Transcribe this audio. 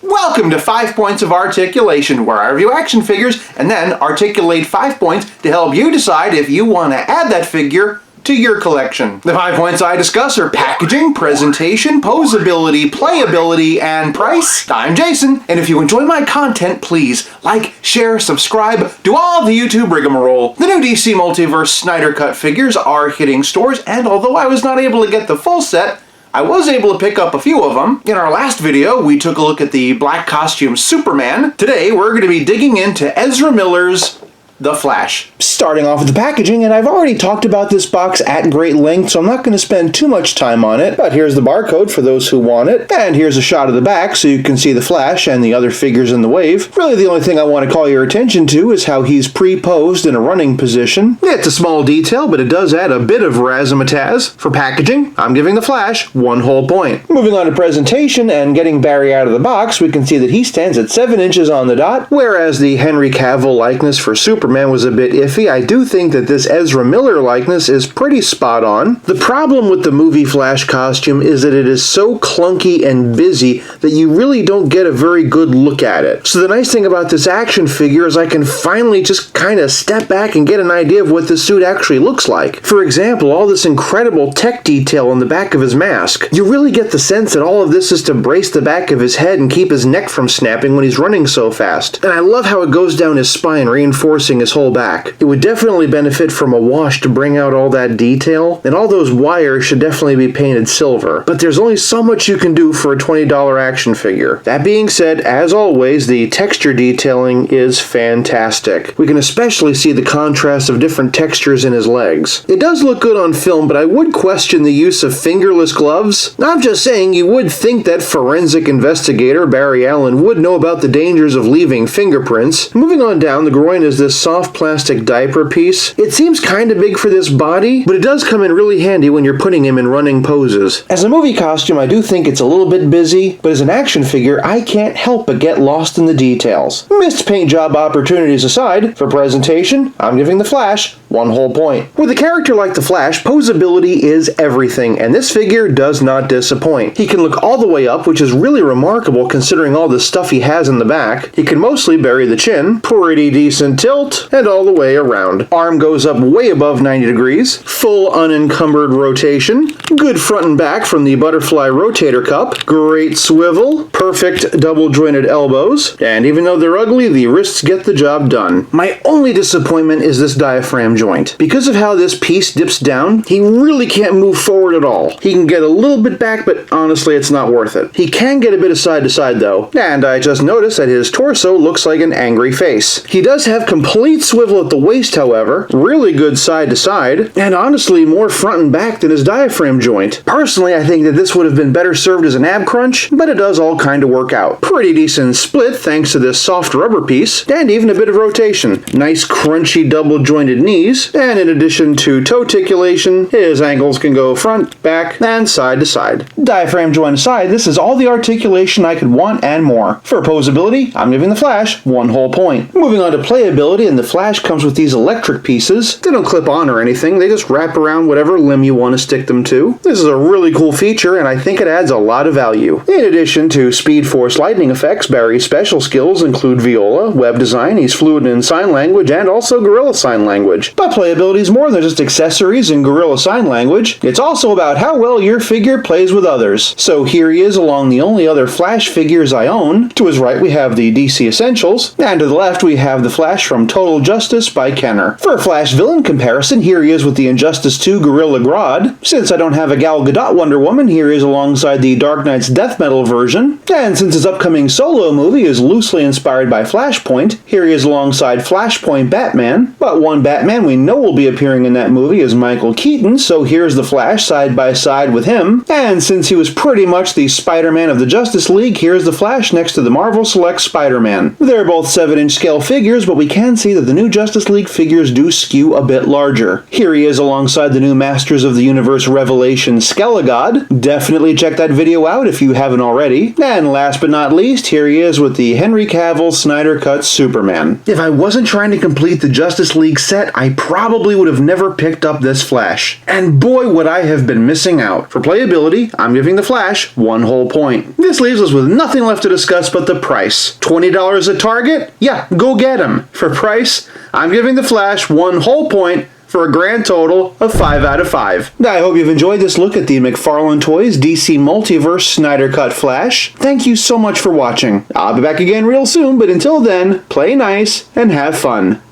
Welcome to 5 Points of Articulation, where I review action figures and then articulate 5 points to help you decide if you want to add that figure to your collection. The 5 points I discuss are packaging, presentation, posability, playability, and price. I'm Jason, and if you enjoy my content, please like, share, subscribe, do all the YouTube rigmarole. The new DC Multiverse Snyder Cut figures are hitting stores, and although I was not able to get the full set, I was able to pick up a few of them. In our last video, we took a look at the black costume Superman. Today, we're going to be digging into Ezra Miller's The Flash. Starting off with the packaging, and I've already talked about this box at great length, so I'm not going to spend too much time on it, but here's the barcode for those who want it, and here's a shot of the back so you can see the Flash and the other figures in the wave. Really, the only thing I want to call your attention to is how he's pre-posed in a running position. It's a small detail, but it does add a bit of razzmatazz. For packaging, I'm giving the Flash 1 whole point. Moving on to presentation and getting Barry out of the box, we can see that he stands at 7 inches on the dot, whereas the Henry Cavill likeness for Superman was a bit iffy. I do think that this Ezra Miller likeness is pretty spot on. The problem with the movie Flash costume is that it is so clunky and busy that you really don't get a very good look at it. So the nice thing about this action figure is I can finally just kind of step back and get an idea of what the suit actually looks like. For example, all this incredible tech detail on the back of his mask. You really get the sense that all of this is to brace the back of his head and keep his neck from snapping when he's running so fast. And I love how it goes down his spine, reinforcing his whole back. It would definitely benefit from a wash to bring out all that detail, and all those wires should definitely be painted silver. But there's only so much you can do for a $20 action figure. That being said, as always, the texture detailing is fantastic. We can especially see the contrast of different textures in his legs. It does look good on film, but I would question the use of fingerless gloves. I'm just saying, you would think that forensic investigator Barry Allen would know about the dangers of leaving fingerprints. Moving on down, the groin is this soft plastic diaper piece. It seems kinda big for this body, but it does come in really handy when you're putting him in running poses. As a movie costume, I do think it's a little bit busy, but as an action figure, I can't help but get lost in the details. Missed paint job opportunities aside, for presentation, I'm giving the Flash 1 whole point. With a character like the Flash, posability is everything, and this figure does not disappoint. He can look all the way up, which is really remarkable considering all the stuff he has in the back. He can mostly bury the chin, pretty decent tilt, and all the way around. Arm goes up way above 90 degrees, full unencumbered rotation, good front and back from the butterfly rotator cup, great swivel, perfect double jointed elbows, and even though they're ugly, the wrists get the job done. My only disappointment is this diaphragm joint. Because of how this piece dips down, he really can't move forward at all. He can get a little bit back, but honestly it's not worth it. He can get a bit of side to side though, and I just noticed that his torso looks like an angry face. He does have complete swivel at the waist, however, really good side to side, and honestly more front and back than his diaphragm joint. Personally, I think that this would have been better served as an ab crunch, but it does all kind of work out. Pretty decent split thanks to this soft rubber piece, and even a bit of rotation. Nice crunchy double jointed knees, and in addition to toe articulation, his ankles can go front, back, and side to side. Diaphragm joint aside, this is all the articulation I could want and more. For posability, I'm giving the Flash 1 whole point. Moving on to playability, and the Flash comes with these electric pieces. They don't clip on or anything, they just wrap around whatever limb you want to stick them to. This is a really cool feature, and I think it adds a lot of value. In addition to Speed Force lightning effects, Barry's special skills include Viola, web design, he's fluent in sign language, and also Gorilla Sign Language. But playability is more than just accessories and Gorilla Sign Language. It's also about how well your figure plays with others. So here he is along the only other Flash figures I own. To his right we have the DC Essentials, and to the left we have the Flash from Total Justice by Kenner. For a Flash villain comparison, here he is with the Injustice 2 Gorilla Grodd. Since I don't have a Gal Gadot Wonder Woman, here he is alongside the Dark Knight's Death Metal version. And since his upcoming solo movie is loosely inspired by Flashpoint, here he is alongside Flashpoint Batman. But one Batman we know will be appearing in that movie is Michael Keaton, so here's the Flash side by side with him. And since he was pretty much the Spider-Man of the Justice League, here's the Flash next to the Marvel Select Spider-Man. They're both 7-inch scale figures, but we can see that the new Justice League figures do skew a bit larger. Here he is alongside the new Masters of the Universe Revelation Skelegod. Definitely check that video out if you haven't already. And last but not least, here he is with the Henry Cavill Snyder Cut Superman. If I wasn't trying to complete the Justice League set, I I probably would have never picked up this Flash. And boy, would I have been missing out. For playability, I'm giving the Flash 1 whole point. This leaves us with nothing left to discuss but the price. $20 at Target? Yeah, go get him. For price, I'm giving the Flash 1 whole point for a grand total of 5 out of 5. I hope you've enjoyed this look at the McFarlane Toys DC Multiverse Snyder Cut Flash. Thank you so much for watching. I'll be back again real soon, but until then, play nice and have fun.